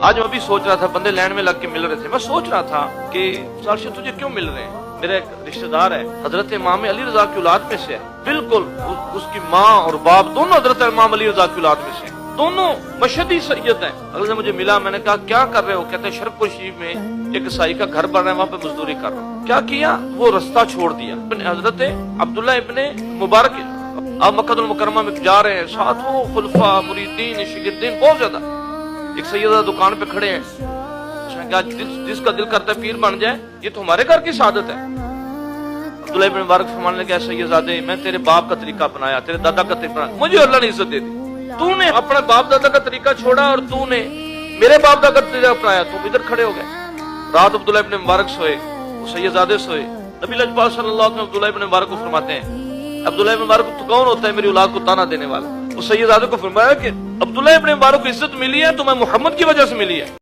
آج میں بھی سوچ رہا تھا، بندے لینڈ میں لگ کے مل رہے تھے، میں سوچ رہا تھا کہ سالشہ تجھے کیوں مل رہے ہیں؟ میرا ایک رشتہ دار ہے، حضرت امام علی رضا کی اولاد میں سے ہے، بالکل اس کی ماں اور باپ دونوں حضرت امام علی رضا کی اولاد میں سے ہیں، دونوں مشہدی سید ہیں۔ اگلے دن مجھے ملا، میں نے کہا کیا کر رہے ہو؟ کہتے ہیں شرف شریف میں ایک عیسائی کا گھر بن رہا ہے، وہاں پہ مزدوری کر رہا ہوں۔ کیا کیا؟ وہ رستہ چھوڑ دیا۔ حضرت عبداللہ ابن مبارک آپ مکہ المکرمہ میں جا رہے ہیں، ساتھ وہ خلفاء مریدین شاگردین بہت زیادہ۔ ایک سیدہ دکان پہ کھڑے ہیں، اس نے کہا جس کا دل کرتا ہے پیر بن جائے، یہ تو ہمارے گھر کی سعادت ہے۔ عبداللہ ابن مبارک فرمانے لگے سیدزادے، میں تیرے باپ کا طریقہ اپنایا، تیرے دادا کا طریقہ اپنایا، مجھے اللہ نے عزت دے دی۔ تو نے اپنا باپ دادا کا طریقہ چھوڑا اور تو نے میرے باپ دادا کا طریقہ اپنایا، تم ادھر کھڑے ہو گئے۔ رات عبداللہ ابن مبارک سوئے، وہ سیدزادے سوئے۔ نبی پاک صلی اللہ علیہ وسلم عبداللہ ابن مبارک کو فرماتے ہیں، عبداللہ ابن مبارک تو کون ہوتا ہے میری اولاد کو تانا دینے والا؟ وہ سیدزادے کو فرمایا کہ عبداللہ ابن مبارک کو عزت ملی ہے تو میں محمد کی وجہ سے ملی ہے۔